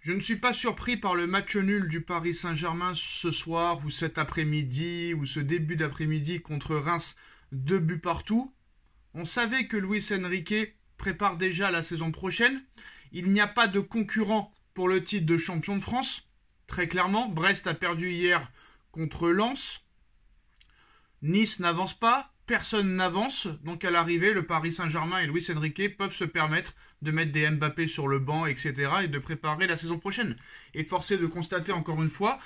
Je ne suis pas surpris par le match nul du Paris Saint-Germain ce soir ou cet après-midi ou ce début d'après-midi contre Reims, 2 buts partout. On savait que Luis Enrique prépare déjà la saison prochaine. Il n'y a pas de concurrent pour le titre de champion de France. Très clairement, Brest a perdu hier contre Lens. Nice n'avance pas, personne n'avance. Donc à l'arrivée, le Paris Saint-Germain et Luis Enrique peuvent se permettre de mettre des Mbappé sur le banc, etc. et de préparer la saison prochaine. Et force est de constater encore une fois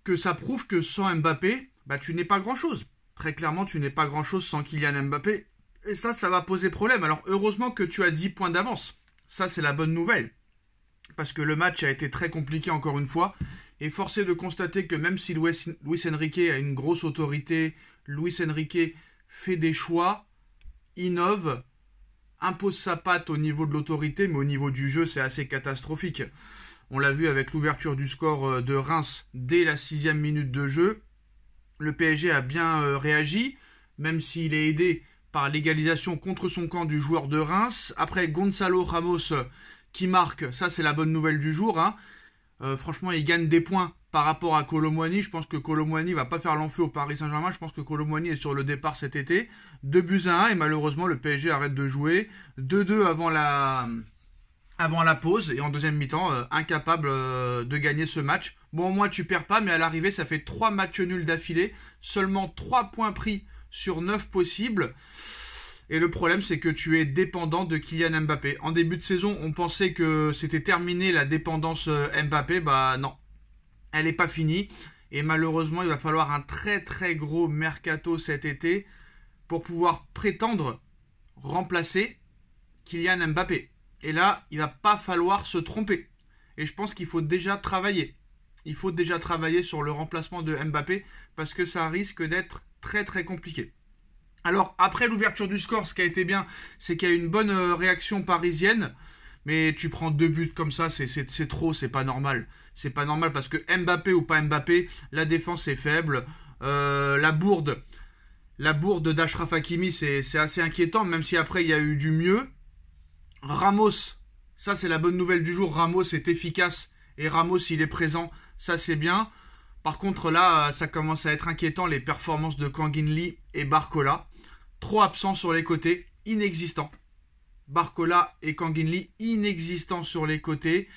que ça prouve que sans Mbappé, tu n'es pas grand-chose. Très clairement, tu n'es pas grand-chose sans Kylian Mbappé. Et ça va poser problème. Alors heureusement que tu as 10 points d'avance. Ça, c'est la bonne nouvelle. Parce que le match a été très compliqué encore une fois. Et force est de constater que même si Luis Enrique a une grosse autorité, Luis Enrique fait des choix, innove, impose sa patte au niveau de l'autorité, mais au niveau du jeu, c'est assez catastrophique. On l'a vu avec l'ouverture du score de Reims dès la 6e minute de jeu. Le PSG a bien réagi, même s'il est aidé par l'égalisation contre son camp du joueur de Reims. Après, Gonzalo Ramos qui marque, ça c'est la bonne nouvelle du jour. Franchement, il gagne des points par rapport à Kolo Muani. Je pense que Kolo Muani va pas faire l'enfeu au Paris Saint-Germain. Je pense que Kolo Muani est sur le départ cet été. 2-1 et malheureusement le PSG arrête de jouer. 2-2 avant la pause et en deuxième mi-temps, incapable de gagner ce match. Bon, au moins tu perds pas, mais à l'arrivée ça fait 3 matchs nuls d'affilée. Seulement 3 points pris sur 9 possibles. Et le problème, c'est que tu es dépendant de Kylian Mbappé. En début de saison, on pensait que c'était terminé la dépendance Mbappé. Non, elle n'est pas finie. Et malheureusement, il va falloir un très très gros mercato cet été pour pouvoir prétendre remplacer Kylian Mbappé. Et là, il va pas falloir se tromper. Et je pense qu'il faut déjà travailler. Il faut déjà travailler sur le remplacement de Mbappé parce que ça risque d'être très très compliqué. Alors, après l'ouverture du score, ce qui a été bien, c'est qu'il y a eu une bonne réaction parisienne. Mais tu prends 2 buts comme ça, c'est trop, c'est pas normal. C'est pas normal parce que Mbappé ou pas Mbappé, la défense est faible. La bourde d'Achraf Hakimi, c'est assez inquiétant, même si après il y a eu du mieux. Ramos, ça c'est la bonne nouvelle du jour. Ramos est efficace et Ramos il est présent, ça c'est bien. Par contre là, ça commence à être inquiétant les performances de Kangin Lee et Barcola. Trop absents sur les côtés, inexistants. Barcola et Kangin Lee inexistants sur les côtés.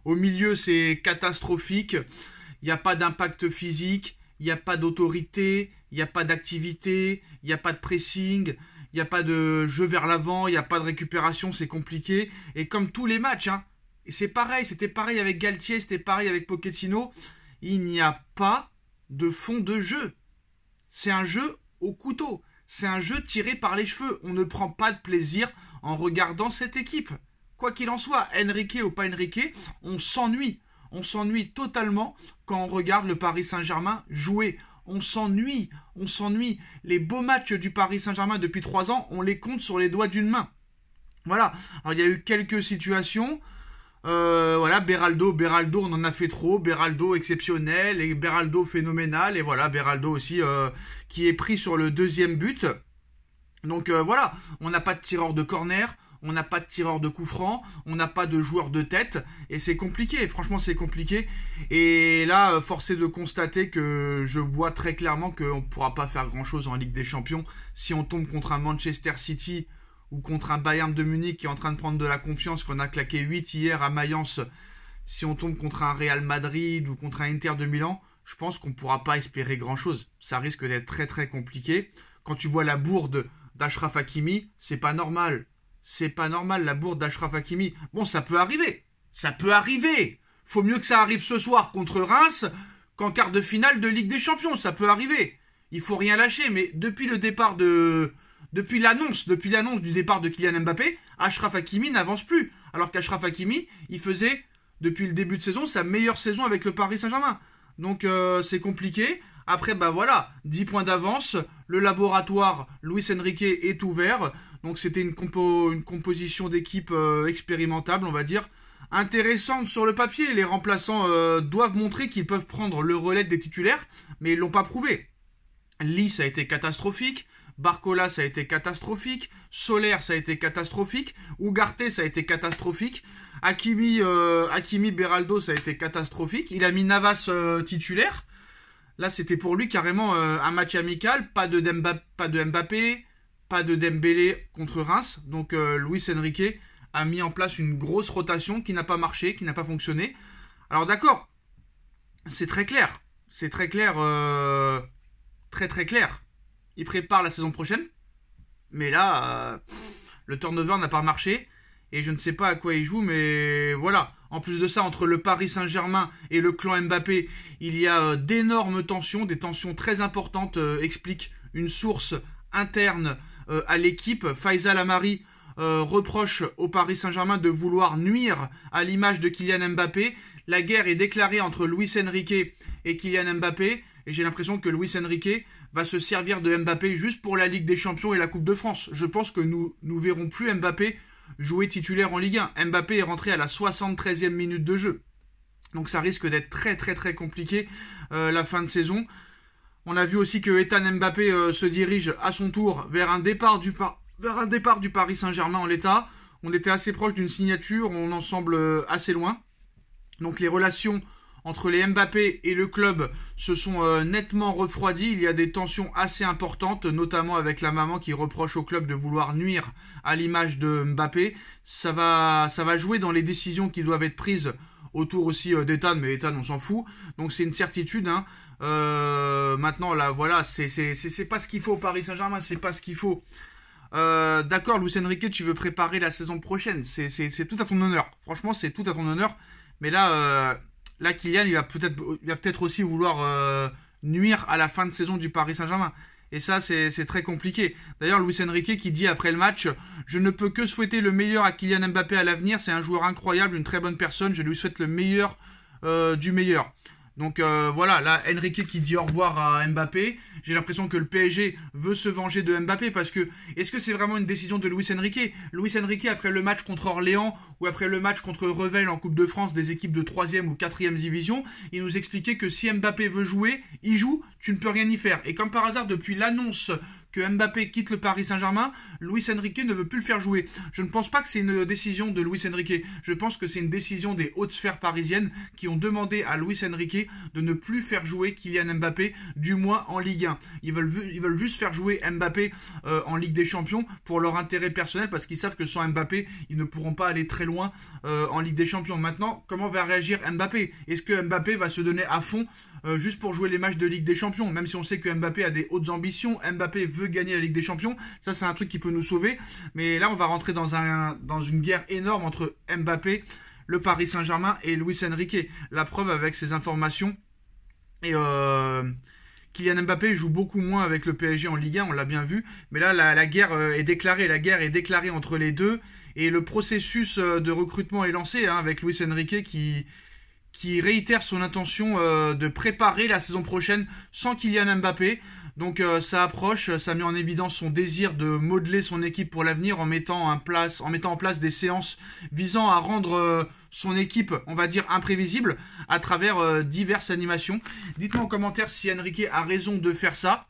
Au milieu, c'est catastrophique. Il n'y a pas d'impact physique, il n'y a pas d'autorité, il n'y a pas d'activité, il n'y a pas de pressing, il n'y a pas de jeu vers l'avant, il n'y a pas de récupération, c'est compliqué. Et comme tous les matchs, et c'est pareil, c'était pareil avec Galtier, c'était pareil avec Pochettino, il n'y a pas de fond de jeu. C'est un jeu au couteau. C'est un jeu tiré par les cheveux. On ne prend pas de plaisir en regardant cette équipe. Quoi qu'il en soit, Enrique ou pas Enrique, on s'ennuie. On s'ennuie totalement quand on regarde le Paris Saint-Germain jouer. On s'ennuie. Les beaux matchs du Paris Saint-Germain depuis 3 ans, on les compte sur les doigts d'une main. Voilà. Alors il y a eu quelques situations. Beraldo, on en a fait trop. Beraldo exceptionnel et Beraldo phénoménal. Et voilà, Beraldo aussi qui est pris sur le 2e but. Donc voilà, on n'a pas de tireur de corner, on n'a pas de tireur de coup franc, on n'a pas de joueur de tête. Et c'est compliqué, franchement c'est compliqué. Et là, force est de constater que je vois très clairement qu'on ne pourra pas faire grand chose en Ligue des Champions. Si on tombe contre un Manchester City ou contre un Bayern de Munich qui est en train de prendre de la confiance, qu'on a claqué 8 hier à Mayence, si on tombe contre un Real Madrid ou contre un Inter de Milan, je pense qu'on ne pourra pas espérer grand-chose. Ça risque d'être très très compliqué. Quand tu vois la bourde d'Achraf Hakimi, c'est pas normal. C'est pas normal la bourde d'Achraf Hakimi. Bon, ça peut arriver. Faut mieux que ça arrive ce soir contre Reims qu'en quart de finale de Ligue des Champions. Ça peut arriver. Il faut rien lâcher. Mais depuis l'annonce du départ de Kylian Mbappé, Achraf Hakimi n'avance plus. Alors qu'Achraf Hakimi, il faisait, depuis le début de saison, sa meilleure saison avec le Paris Saint-Germain. Donc c'est compliqué. Après, 10 points d'avance. Le laboratoire Luis Enrique est ouvert. Donc c'était une composition d'équipe expérimentable, on va dire. Intéressante sur le papier. Les remplaçants doivent montrer qu'ils peuvent prendre le relais des titulaires, mais ils l'ont pas prouvé. Lee, ça a été catastrophique. Barcola, ça a été catastrophique. Soler, ça a été catastrophique. Ugarte, ça a été catastrophique. Hakimi Beraldo, ça a été catastrophique. Il a mis Navas titulaire. Là, c'était pour lui carrément un match amical. Pas de Mbappé, pas de Dembélé contre Reims. Donc Luis Enrique a mis en place une grosse rotation qui n'a pas marché, qui n'a pas fonctionné. Alors d'accord, c'est très clair. C'est très clair, très très clair. Il prépare la saison prochaine. Mais là, le turnover n'a pas marché. Et je ne sais pas à quoi il joue, mais voilà. En plus de ça, entre le Paris Saint-Germain et le clan Mbappé, il y a d'énormes tensions, des tensions très importantes, explique une source interne à l'équipe. Faisal Amari reproche au Paris Saint-Germain de vouloir nuire à l'image de Kylian Mbappé. La guerre est déclarée entre Luis Enrique et Kylian Mbappé. Et j'ai l'impression que Luis Enrique va se servir de Mbappé juste pour la Ligue des Champions et la Coupe de France. Je pense que nous verrons plus Mbappé jouer titulaire en Ligue 1. Mbappé est rentré à la 73e minute de jeu. Donc ça risque d'être très très très compliqué la fin de saison. On a vu aussi que Ethan Mbappé se dirige à son tour vers un départ du Paris Saint-Germain en l'état. On était assez proche d'une signature, on en semble assez loin. Donc les relations entre les Mbappé et le club se sont nettement refroidies. Il y a des tensions assez importantes, notamment avec la maman qui reproche au club de vouloir nuire à l'image de Mbappé. Ça va jouer dans les décisions qui doivent être prises autour aussi d'Ethan, mais Ethan on s'en fout. Donc c'est une certitude. Hein. Maintenant là, voilà, c'est pas ce qu'il faut au Paris Saint-Germain, c'est pas ce qu'il faut. D'accord, Luis Enrique, tu veux préparer la saison prochaine, c'est tout à ton honneur. Franchement, c'est tout à ton honneur. Mais là, Kylian, il va peut-être aussi vouloir nuire à la fin de saison du Paris Saint-Germain. Et ça, c'est très compliqué. D'ailleurs, Luis Enrique qui dit après le match « Je ne peux que souhaiter le meilleur à Kylian Mbappé à l'avenir. C'est un joueur incroyable, une très bonne personne. Je lui souhaite le meilleur du meilleur. » Donc voilà, là, Enrique qui dit au revoir à Mbappé. J'ai l'impression que le PSG veut se venger de Mbappé parce que est-ce que c'est vraiment une décision de Luis Enrique? Luis Enrique, après le match contre Orléans ou après le match contre Revel en Coupe de France des équipes de 3e ou 4e division, il nous expliquait que si Mbappé veut jouer, il joue, tu ne peux rien y faire. Et comme par hasard, depuis l'annonce que Mbappé quitte le Paris Saint-Germain, Luis Enrique ne veut plus le faire jouer. Je ne pense pas que c'est une décision de Luis Enrique. Je pense que c'est une décision des hautes sphères parisiennes qui ont demandé à Luis Enrique de ne plus faire jouer Kylian Mbappé, du moins en Ligue 1. Ils veulent juste faire jouer Mbappé en Ligue des Champions pour leur intérêt personnel parce qu'ils savent que sans Mbappé, ils ne pourront pas aller très loin en Ligue des Champions. Maintenant, comment va réagir Mbappé? Est-ce que Mbappé va se donner à fond juste pour jouer les matchs de Ligue des Champions, même si on sait que Mbappé a des hautes ambitions, Mbappé veut gagner la Ligue des Champions, ça c'est un truc qui peut nous sauver, mais là on va rentrer dans une guerre énorme entre Mbappé, le Paris Saint-Germain et Luis Enrique. La preuve avec ces informations, et Kylian Mbappé joue beaucoup moins avec le PSG en Ligue 1, on l'a bien vu, mais là la guerre est déclarée entre les deux, et le processus de recrutement est lancé avec Luis Enrique qui réitère son intention de préparer la saison prochaine sans Kylian Mbappé. Donc ça approche, ça met en évidence son désir de modeler son équipe pour l'avenir en mettant en place des séances visant à rendre son équipe, on va dire, imprévisible à travers diverses animations. Dites-moi en commentaire si Enrique a raison de faire ça.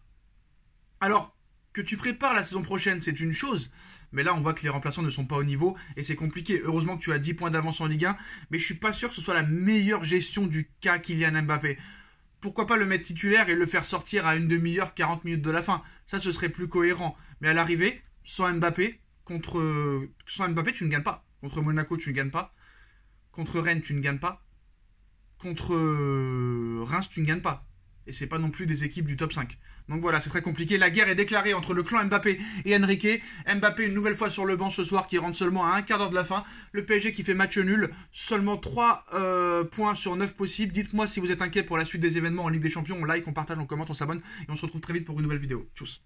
Alors, que tu prépares la saison prochaine, c'est une chose. Mais là, on voit que les remplaçants ne sont pas au niveau et c'est compliqué. Heureusement que tu as 10 points d'avance en Ligue 1, mais je suis pas sûr que ce soit la meilleure gestion du cas Kylian Mbappé. Pourquoi pas le mettre titulaire et le faire sortir à une demi-heure, 40 minutes de la fin? Ça, ce serait plus cohérent. Mais à l'arrivée, sans Mbappé, tu ne gagnes pas. Contre Monaco, tu ne gagnes pas. Contre Rennes, tu ne gagnes pas. Contre Reims, tu ne gagnes pas. Et c'est pas non plus des équipes du top 5. Donc voilà, c'est très compliqué. La guerre est déclarée entre le clan Mbappé et Enrique. Mbappé une nouvelle fois sur le banc ce soir qui rentre seulement à un quart d'heure de la fin. Le PSG qui fait match nul. Seulement 3 points sur 9 possibles. Dites-moi si vous êtes inquiet pour la suite des événements en Ligue des Champions. On like, on partage, on commente, on s'abonne. Et on se retrouve très vite pour une nouvelle vidéo. Tchuss.